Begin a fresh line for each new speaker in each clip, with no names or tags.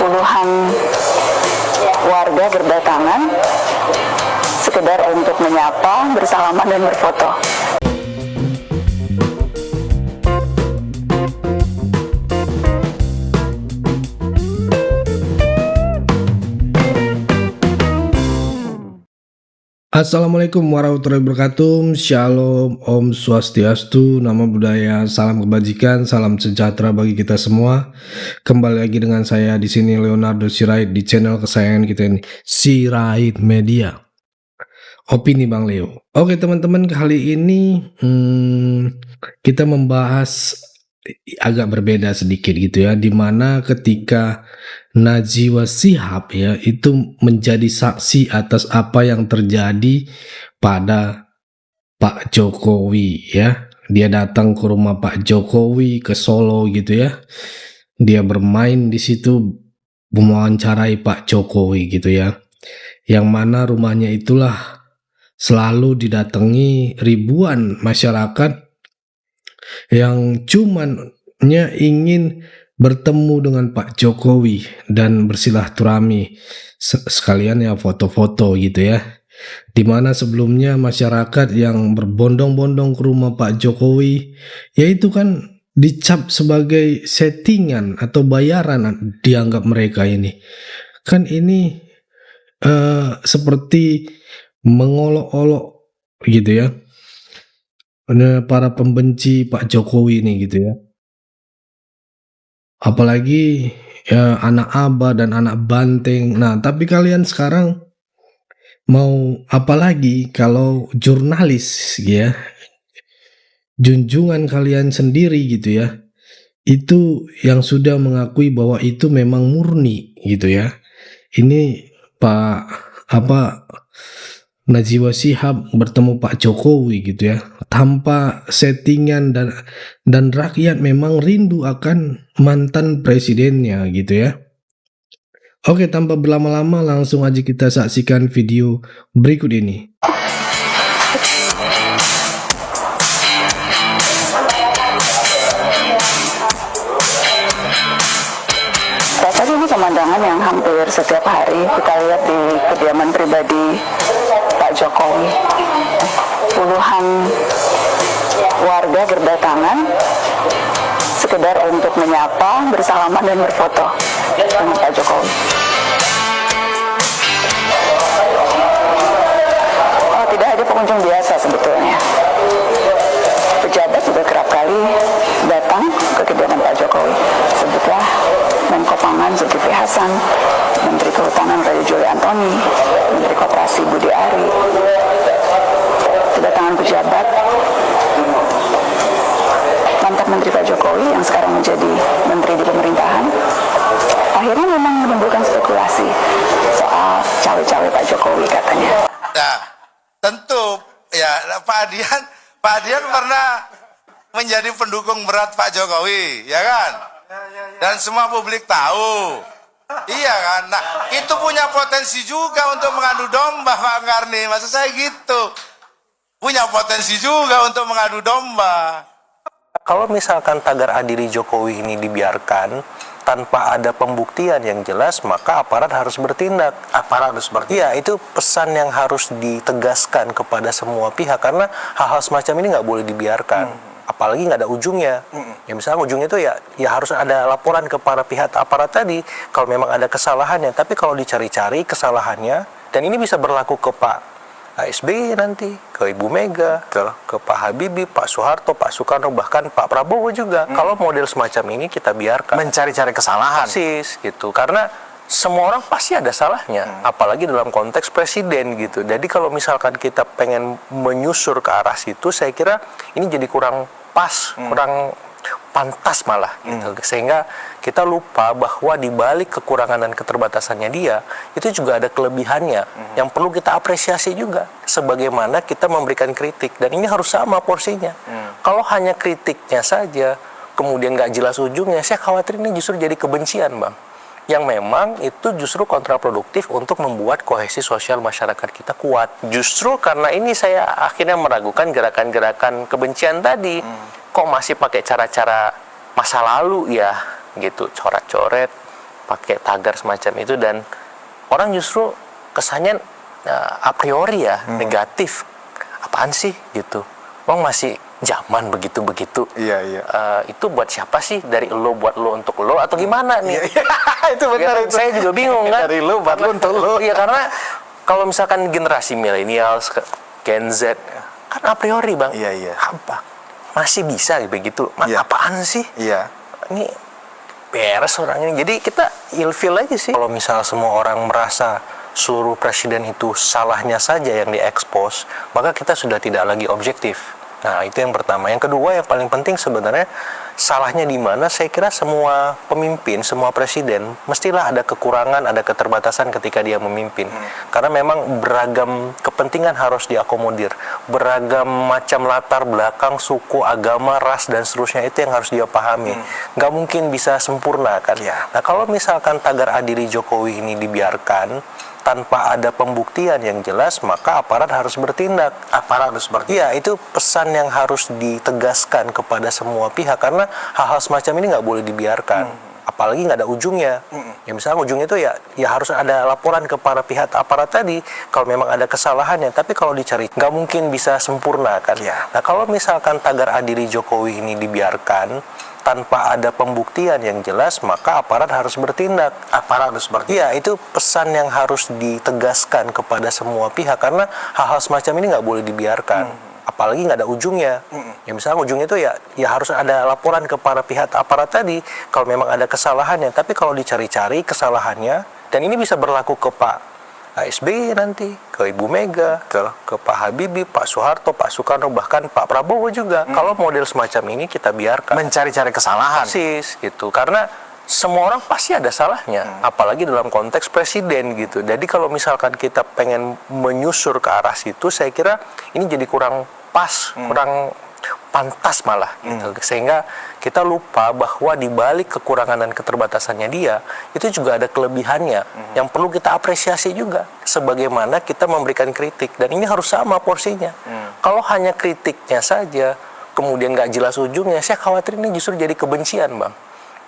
Puluhan warga berdatangan sekedar untuk menyapa, bersalaman, dan berfoto.
Assalamualaikum warahmatullahi wabarakatuh. Shalom, Om Swastiastu, Namo Buddhaya, salam kebajikan, salam sejahtera bagi kita semua. Kembali lagi dengan saya di sini Leonardo Sirait di channel kesayangan kita ini, Sirait Media. Opini Bang Leo. Oke teman-teman, kali ini kita membahas agak berbeda sedikit gitu ya, dimana ketika Najwa Shihab ya itu menjadi saksi atas apa yang terjadi pada Pak Jokowi ya. Dia datang ke rumah Pak Jokowi ke Solo gitu ya. Dia bermain di situ, mewawancarai Pak Jokowi gitu ya. Yang mana rumahnya itulah selalu didatangi ribuan masyarakat yang cumannya ingin bertemu dengan Pak Jokowi dan bersilaturahmi, sekalian ya foto-foto gitu ya. Dimana sebelumnya masyarakat yang berbondong-bondong ke rumah Pak Jokowi yaitu kan dicap sebagai settingan atau bayaran, dianggap mereka ini kan ini seperti mengolok-olok gitu ya para pembenci Pak Jokowi ini gitu ya. Apalagi ya, anak aba dan anak banteng. Nah, tapi kalian sekarang mau apalagi kalau jurnalis ya, junjungan kalian sendiri gitu ya, itu yang sudah mengakui bahwa itu memang murni gitu ya. Ini Pak Najwa Shihab bertemu Pak Jokowi gitu ya, tanpa settingan, dan rakyat memang rindu akan mantan presidennya gitu ya. Oke, tanpa berlama-lama langsung aja kita saksikan video berikut ini.
Tadi ini pemandangan yang hampir setiap hari kita lihat di kediaman pribadi Pak Jokowi. Puluhan warga berdatangan sekedar untuk menyapa, bersalaman, dan berfoto dengan Pak Jokowi. Oh, tidak hanya pengunjung biasa sebetulnya. Pejabat juga kerap kali datang ke kediaman Pak Jokowi. Sebutlah Menko Pangan Zulkifli Hasan, Menteri Kehutanan Raja Juli Antoni, Menteri Koperasi Budi Ari. Kedatangan pejabat mantan Menteri Pak Jokowi yang sekarang menjadi Menteri di pemerintahan akhirnya memang menimbulkan spekulasi soal cawe-cawe Pak Jokowi katanya.
Nah, tentu ya Pak Adian pernah menjadi pendukung berat Pak Jokowi, ya kan? Dan semua publik tahu. Iya kan? Nah, itu punya potensi juga untuk mengadu domba Pak Karni. Maksud saya gitu. Punya potensi juga untuk mengadu domba.
Kalau misalkan tagar adili Jokowi ini dibiarkan tanpa ada pembuktian yang jelas, maka aparat harus bertindak. Aparat harus bertindak. Iya, itu pesan yang harus ditegaskan kepada semua pihak, karena hal-hal semacam ini nggak boleh dibiarkan. Apalagi nggak ada ujungnya. Ya misalnya ujungnya itu ya harus ada laporan ke para pihak aparat tadi kalau memang ada kesalahannya. Tapi kalau dicari-cari kesalahannya, dan ini bisa berlaku ke Pak SBY nanti, ke Ibu Mega, ke Pak Habibie, Pak Soeharto, Pak Soekarno, bahkan Pak Prabowo juga. Kalau model semacam ini kita biarkan.
Mencari-cari kesalahan.
Persis gitu. Karena semua orang pasti ada salahnya, apalagi dalam konteks presiden gitu. Jadi kalau misalkan kita pengen menyusur ke arah situ, saya kira ini jadi kurang pas, kurang pantas malah gitu. Sehingga kita lupa bahwa di balik kekurangan dan keterbatasannya dia, itu juga ada kelebihannya yang perlu kita apresiasi juga. Sebagaimana kita memberikan kritik, dan ini harus sama porsinya. Kalau hanya kritiknya saja, kemudian nggak jelas ujungnya, saya khawatir ini justru jadi kebencian, Bang. Yang memang itu justru kontraproduktif untuk membuat kohesi sosial masyarakat kita kuat. Justru karena ini saya akhirnya meragukan gerakan-gerakan kebencian tadi. Kok masih pakai cara-cara masa lalu ya, gitu, coret-coret, pakai tagar semacam itu, dan orang justru kesannya a priori ya negatif. Apaan sih gitu? Bang masih zaman begitu-begitu.
Iya, iya.
Itu buat siapa sih? Dari lo buat lo untuk lo atau gimana nih?
Itu benar
Ya,
itu.
saya juga bingung kan.
Dari lo buat lo untuk lo.
Iya, karena kalau misalkan generasi milenial, Gen Z, kan a priori bang.
Iya, iya.
Apa? Masih bisa begitu?
Iya.
Apaan sih?
Iya.
Ini beres orang ini. Jadi kita ilfil aja sih. Kalau misal semua orang merasa seluruh presiden itu salahnya saja yang diekspos, maka kita sudah tidak lagi objektif. Nah, itu yang pertama. Yang kedua, yang paling penting sebenarnya salahnya di mana? Saya kira semua pemimpin, semua presiden mestilah ada kekurangan, ada keterbatasan ketika dia memimpin. Karena memang beragam kepentingan harus diakomodir. Beragam macam latar belakang, suku, agama, ras, dan seterusnya itu yang harus dia pahami. Nggak mungkin bisa sempurna kan? Nah, kalau misalkan tagar adili Jokowi ini dibiarkan tanpa ada pembuktian yang jelas, maka aparat harus bertindak.
Aparat harus bertindak.
Iya, itu pesan yang harus ditegaskan kepada semua pihak, karena hal-hal semacam ini nggak boleh dibiarkan. Apalagi nggak ada ujungnya. Ya misalnya ujungnya itu ya harus ada laporan kepada pihak aparat tadi kalau memang ada kesalahannya. Tapi kalau dicari nggak mungkin bisa sempurna kan. Nah, kalau misalkan tagar adili Jokowi ini dibiarkan tanpa ada pembuktian yang jelas, maka aparat harus bertindak.
Aparat harus bertindak.
Iya, itu pesan yang harus ditegaskan kepada semua pihak, karena hal-hal semacam ini nggak boleh dibiarkan. Apalagi nggak ada ujungnya. Ya misalnya ujungnya itu ya harus ada laporan kepada pihak aparat tadi kalau memang ada kesalahannya. Tapi kalau dicari-cari kesalahannya, dan ini bisa berlaku ke Pak SBY nanti, ke Ibu Mega, ke Pak Habibie, Pak Soeharto, Pak Soekarno, bahkan Pak Prabowo juga. Kalau model semacam ini kita biarkan.
Mencari-cari kesalahan.
Persis gitu. Karena semua orang pasti ada salahnya, apalagi dalam konteks presiden gitu. Jadi kalau misalkan kita pengen menyusur ke arah situ, saya kira ini jadi kurang pas, kurang pantas malah gitu. Sehingga kita lupa bahwa di balik kekurangan dan keterbatasannya dia, itu juga ada kelebihannya yang perlu kita apresiasi juga. Sebagaimana kita memberikan kritik, dan ini harus sama porsinya. Kalau hanya kritiknya saja, kemudian nggak jelas ujungnya, saya khawatir ini justru jadi kebencian, Bang.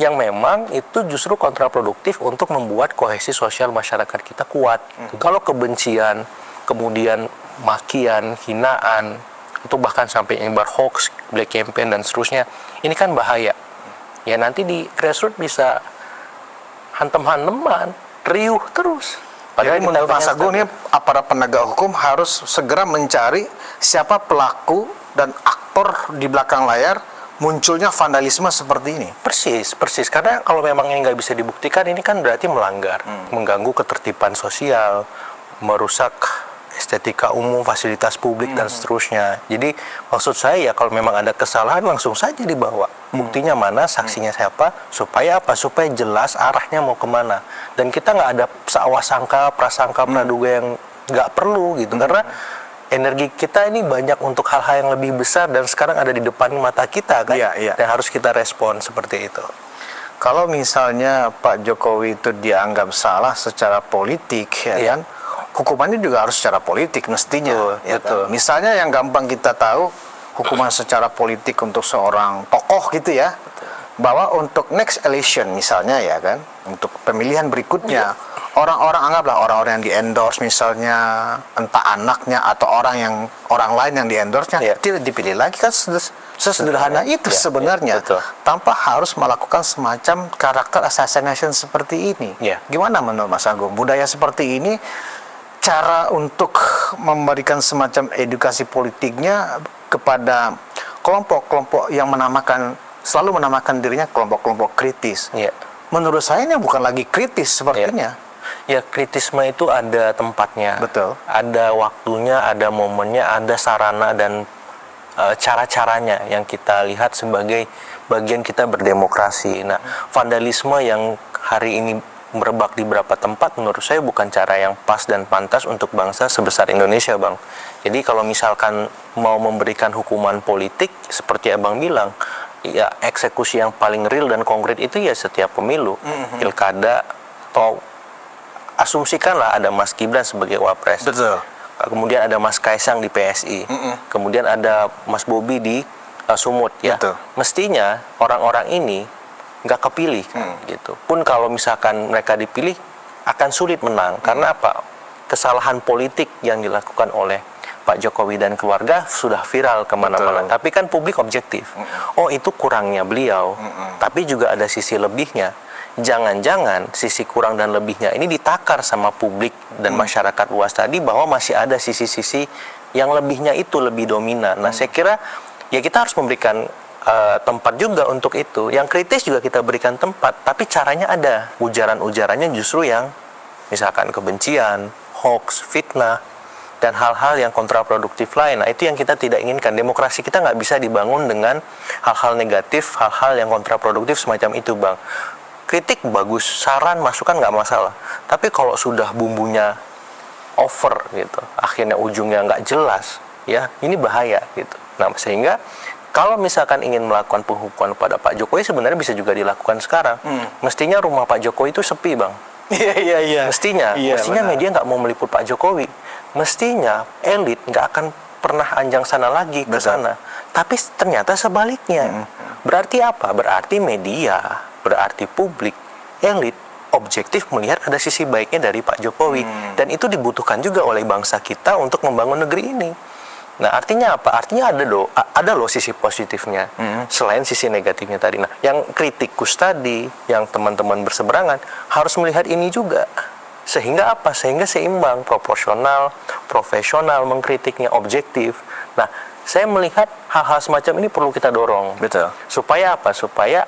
Yang memang itu justru kontraproduktif untuk membuat kohesi sosial masyarakat kita kuat. Kalau kebencian, kemudian makian, hinaan, itu bahkan sampai nyebar hoax, black campaign, dan seterusnya, ini kan bahaya. Ya nanti di grassroots bisa hantem-hanteman, riuh terus.
Jadi menurut Mas Agung ini aparat penegak hukum harus segera mencari siapa pelaku dan aktor di belakang layar munculnya vandalisme seperti ini.
Persis. Karena kalau memang yang nggak bisa dibuktikan, ini kan berarti melanggar, mengganggu ketertiban sosial, merusak estetika umum, fasilitas publik, dan seterusnya. Jadi maksud saya ya kalau memang ada kesalahan langsung saja dibawa. Buktinya mana, saksinya siapa, supaya apa? Supaya jelas arahnya mau kemana. Dan kita nggak ada sangka, prasangka, praduga yang nggak perlu gitu. Karena energi kita ini banyak untuk hal-hal yang lebih besar dan sekarang ada di depan mata kita kan.
Iya.
Dan harus kita respon seperti itu.
Kalau misalnya Pak Jokowi itu dianggap salah secara politik, ya kan? Hukumannya juga harus secara politik mestinya.
Betul.
Misalnya yang gampang kita tahu, hukuman secara politik untuk seorang tokoh gitu ya, bahwa untuk next election misalnya ya kan, untuk pemilihan berikutnya, orang-orang anggaplah orang-orang yang di-endorse misalnya, entah anaknya atau orang lain yang di-endorse-nya, tidak dipilih lagi kan. Sesederhana itu sebenarnya, tanpa harus melakukan semacam karakter assassination seperti ini. Gimana menurut Mas Agung? Budaya seperti ini, cara untuk memberikan semacam edukasi politiknya kepada kelompok-kelompok yang selalu menamakan dirinya kelompok-kelompok kritis. Menurut saya ini bukan lagi kritis sepertinya.
Ya, kritisme itu ada tempatnya.
Betul.
Ada waktunya, ada momennya, ada sarana dan cara-caranya yang kita lihat sebagai bagian kita berdemokrasi. Nah, vandalisme yang hari ini merebak di beberapa tempat menurut saya bukan cara yang pas dan pantas untuk bangsa sebesar Indonesia, Bang. Jadi kalau misalkan mau memberikan hukuman politik seperti Abang bilang, ya eksekusi yang paling real dan konkret itu ya setiap pemilu, pilkada, atau asumsikanlah ada Mas Gibran sebagai wapres.
Betul.
Kemudian ada Mas Kaisang di PSI. Kemudian ada Mas Bobi di Sumut ya.
Betul.
Mestinya orang-orang ini nggak kepilih kan, gitu. Pun kalau misalkan mereka dipilih akan sulit menang karena apa? Kesalahan politik yang dilakukan oleh Pak Jokowi dan keluarga sudah viral kemana-mana. Tapi kan publik objektif. Oh, itu kurangnya beliau. Tapi juga ada sisi lebihnya. Jangan-jangan sisi kurang dan lebihnya ini ditakar sama publik dan masyarakat luas tadi bahwa masih ada sisi-sisi yang lebihnya itu lebih dominan. Nah, saya kira ya kita harus memberikan tempat juga untuk itu. Yang kritis juga kita berikan tempat, tapi caranya ada. Ujaran-ujarannya justru yang misalkan kebencian, hoax, fitnah, dan hal-hal yang kontraproduktif lain. Nah, itu yang kita tidak inginkan. Demokrasi kita nggak bisa dibangun dengan hal-hal negatif, hal-hal yang kontraproduktif semacam itu, Bang. Kritik bagus, saran, masukan nggak masalah. Tapi kalau sudah bumbunya over gitu, akhirnya ujungnya nggak jelas, ya ini bahaya gitu. Nah, sehingga kalau misalkan ingin melakukan penghukuman pada Pak Jokowi sebenarnya bisa juga dilakukan sekarang. Mestinya rumah Pak Jokowi itu sepi, Bang.
Iya.
Mestinya
benar.
media nggak mau meliput Pak Jokowi. Mestinya elit nggak akan pernah anjang sana lagi ke sana. Tapi ternyata sebaliknya. Berarti apa? Berarti media, berarti publik, elit objektif melihat ada sisi baiknya dari Pak Jokowi. Dan itu dibutuhkan juga oleh bangsa kita untuk membangun negeri ini. Nah, artinya apa? Artinya ada loh sisi positifnya selain sisi negatifnya tadi. Nah, yang kritikus tadi, yang teman-teman berseberangan harus melihat ini juga. Sehingga apa? Sehingga seimbang, proporsional, profesional, mengkritiknya objektif. Nah, saya melihat hal-hal semacam ini perlu kita dorong.
Betul.
Supaya apa? Supaya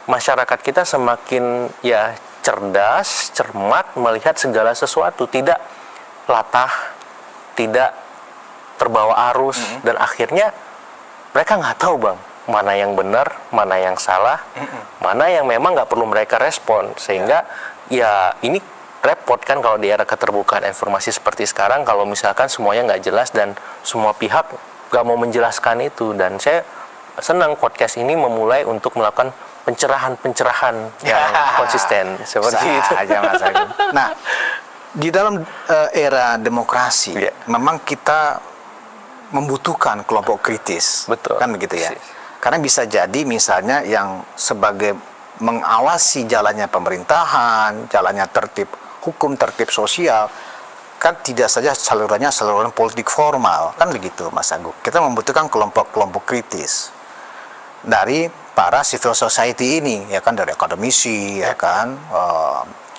masyarakat kita semakin ya cerdas, cermat melihat segala sesuatu, tidak latah, tidak terbawa arus, dan akhirnya mereka nggak tahu, Bang, mana yang benar, mana yang salah, mana yang memang nggak perlu mereka respon. Sehingga ya ini repot kan kalau di era keterbukaan informasi seperti sekarang, kalau misalkan semuanya nggak jelas dan semua pihak nggak mau menjelaskan itu. Dan saya senang podcast ini memulai untuk melakukan pencerahan yang konsisten seperti itu.
Nah, di dalam era demokrasi, memang kita membutuhkan kelompok kritis.
Betul.
Kan begitu ya. Karena bisa jadi misalnya yang sebagai mengawasi jalannya pemerintahan, jalannya tertib hukum, tertib sosial, kan tidak saja saluran politik formal, kan begitu, Mas Agung. Kita membutuhkan kelompok-kelompok kritis dari para civil society ini, ya kan, dari akademisi, ya kan,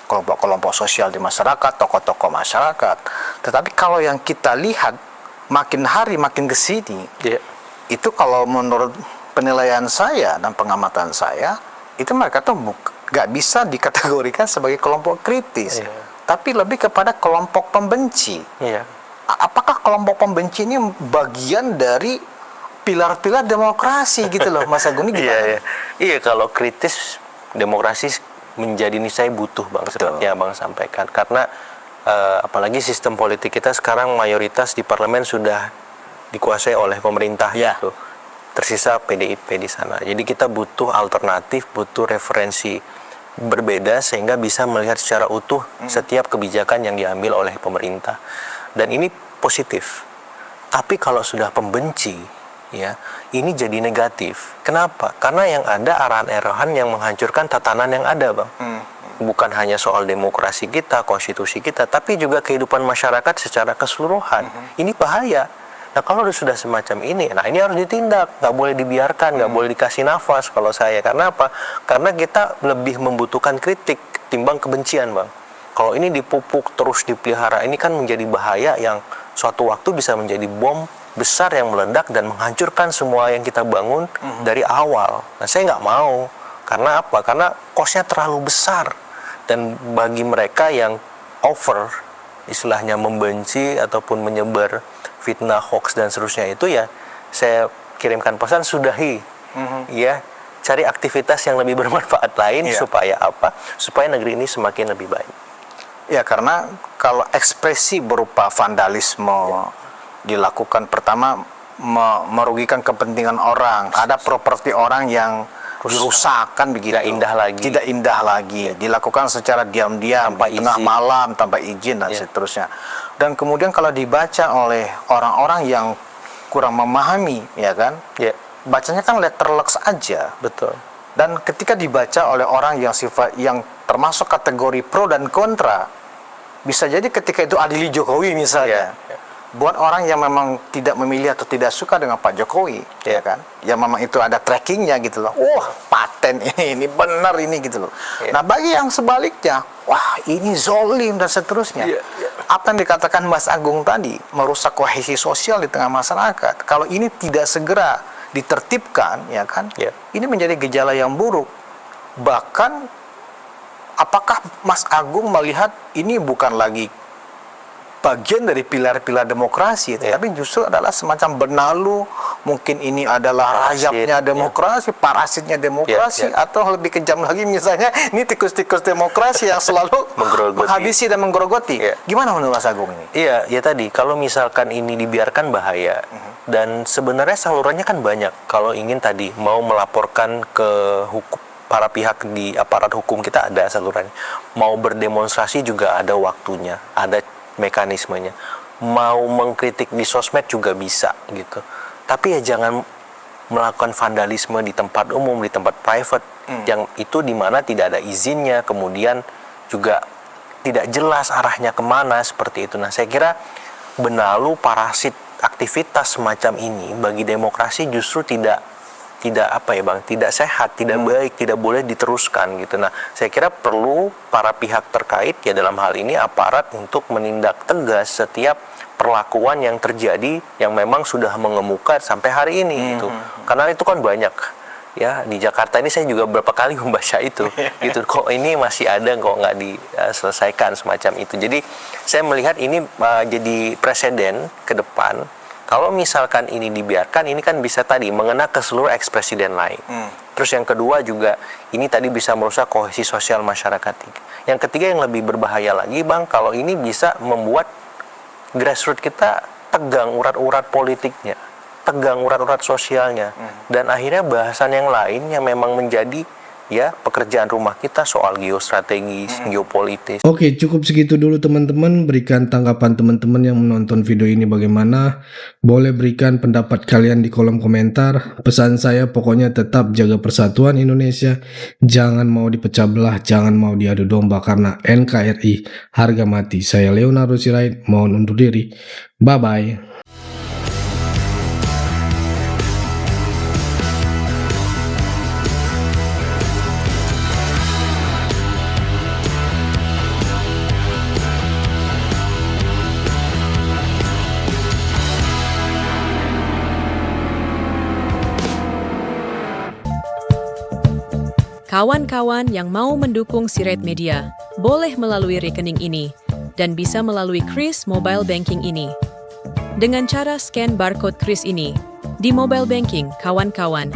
kelompok-kelompok sosial di masyarakat, tokoh-tokoh masyarakat. Tetapi kalau yang kita lihat makin hari makin ke sini, itu kalau menurut penilaian saya dan pengamatan saya, itu mereka tuh nggak bisa dikategorikan sebagai kelompok kritis, tapi lebih kepada kelompok pembenci. Apakah kelompok pembenci ini bagian dari pilar-pilar demokrasi gitu loh, Mas Agung, ini gimana?
Iya, kalau kritis demokrasi menjadi niscaya butuh, Bang, seperti yang Bang sampaikan, karena apalagi sistem politik kita sekarang mayoritas di parlemen sudah dikuasai oleh pemerintah gitu. Tersisa PDIP di sana. Jadi kita butuh alternatif, butuh referensi berbeda sehingga bisa melihat secara utuh setiap kebijakan yang diambil oleh pemerintah. Dan ini positif. Tapi kalau sudah pembenci, ya, ini jadi negatif. Kenapa? Karena yang ada arahan-arahan yang menghancurkan tatanan yang ada, Bang. Bukan hanya soal demokrasi kita, konstitusi kita, tapi juga kehidupan masyarakat secara keseluruhan. Ini bahaya. Nah, kalau sudah semacam ini, nah ini harus ditindak, nggak boleh dibiarkan, nggak boleh dikasih nafas kalau saya. Karena apa? Karena kita lebih membutuhkan kritik timbang kebencian, Bang. Kalau ini dipupuk terus dipelihara, ini kan menjadi bahaya yang suatu waktu bisa menjadi bom besar yang meledak dan menghancurkan semua yang kita bangun dari awal. Nah, saya nggak mau. Karena apa? Karena cost-nya terlalu besar. Dan bagi mereka yang over, istilahnya membenci ataupun menyebar fitnah, hoax dan seterusnya itu, ya saya kirimkan pesan, sudahi, ya, cari aktivitas yang lebih bermanfaat lain supaya apa? Supaya negeri ini semakin lebih baik.
Ya, karena kalau ekspresi berupa vandalisme dilakukan, pertama merugikan kepentingan orang, ada properti orang yang dirusak, kan begitu. Tidak indah lagi. Dilakukan secara diam-diam di tengah malam tanpa izin dan seterusnya. Dan kemudian kalau dibaca oleh orang-orang yang kurang memahami, ya kan, bacanya kan letterlux aja.
Betul.
Dan ketika dibaca oleh orang yang termasuk kategori pro dan kontra, bisa jadi ketika itu adili Jokowi misalnya. Buat orang yang memang tidak memilih atau tidak suka dengan Pak Jokowi, ya kan? Yang memang itu ada trackingnya gitu loh. Wah, paten ini benar ini gitu loh. Nah, bagi yang sebaliknya, wah ini zolim dan seterusnya. Apa yang dikatakan Mas Agung tadi, merusak kohesi sosial di tengah masyarakat. Kalau ini tidak segera ditertibkan, ya kan? Ini menjadi gejala yang buruk. Bahkan, apakah Mas Agung melihat ini bukan lagi bagian dari pilar-pilar demokrasi, tapi justru adalah semacam benalu, mungkin ini adalah rayapnya demokrasi, parasitnya demokrasi, atau lebih kejam lagi misalnya ini tikus-tikus demokrasi yang selalu menghabisi dan menggerogoti. Gimana menurut Mas Agung ini?
Iya, ya tadi kalau misalkan ini dibiarkan bahaya, dan sebenarnya salurannya kan banyak. Kalau ingin tadi mau melaporkan ke hukum, para pihak di aparat hukum kita ada salurannya. Mau berdemonstrasi juga ada waktunya, ada mekanismenya. Mau mengkritik di sosmed juga bisa gitu. Tapi ya jangan melakukan vandalisme di tempat umum, di tempat private yang itu dimana tidak ada izinnya, kemudian juga tidak jelas arahnya kemana seperti itu. Nah, saya kira benalu parasit aktivitas semacam ini bagi demokrasi justru tidak sehat, tidak baik, tidak boleh diteruskan gitu. Nah, saya kira perlu para pihak terkait ya dalam hal ini aparat untuk menindak tegas setiap perlakuan yang terjadi yang memang sudah mengemuka sampai hari ini gitu. Karena itu kan banyak ya di Jakarta ini saya juga beberapa kali membaca itu gitu. Kok ini masih ada kok nggak diselesaikan semacam itu. Jadi saya melihat ini jadi presiden ke depan. Kalau misalkan ini dibiarkan, ini kan bisa tadi mengena ke seluruh eks-presiden lain. Terus yang kedua juga, ini tadi bisa merusak kohesi sosial masyarakat. Yang ketiga yang lebih berbahaya lagi, Bang, kalau ini bisa membuat grassroots kita tegang urat-urat politiknya, tegang urat-urat sosialnya. Dan akhirnya bahasan yang lain yang memang menjadi ya pekerjaan rumah kita soal geostrategis, geopolitis.
Oke, cukup segitu dulu teman-teman. Berikan tanggapan teman-teman yang menonton video ini bagaimana. Boleh berikan pendapat kalian di kolom komentar. Pesan saya pokoknya tetap jaga persatuan Indonesia. Jangan mau dipecah belah, jangan mau diadu domba karena NKRI harga mati. Saya Leonardo Sirait, mohon undur diri. Bye-bye.
Kawan-kawan yang mau mendukung Sirait Media, boleh melalui rekening ini dan bisa melalui Kris Mobile Banking ini. Dengan cara scan barcode Kris ini di mobile banking, kawan-kawan.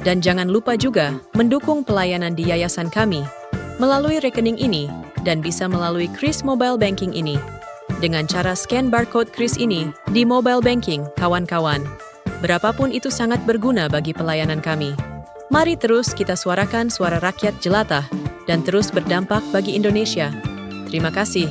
Dan jangan lupa juga mendukung pelayanan di yayasan kami melalui rekening ini dan bisa melalui Kris Mobile Banking ini. Dengan cara scan barcode Kris ini di mobile banking, kawan-kawan. Berapapun itu sangat berguna bagi pelayanan kami. Mari terus kita suarakan suara rakyat jelata dan terus berdampak bagi Indonesia. Terima kasih.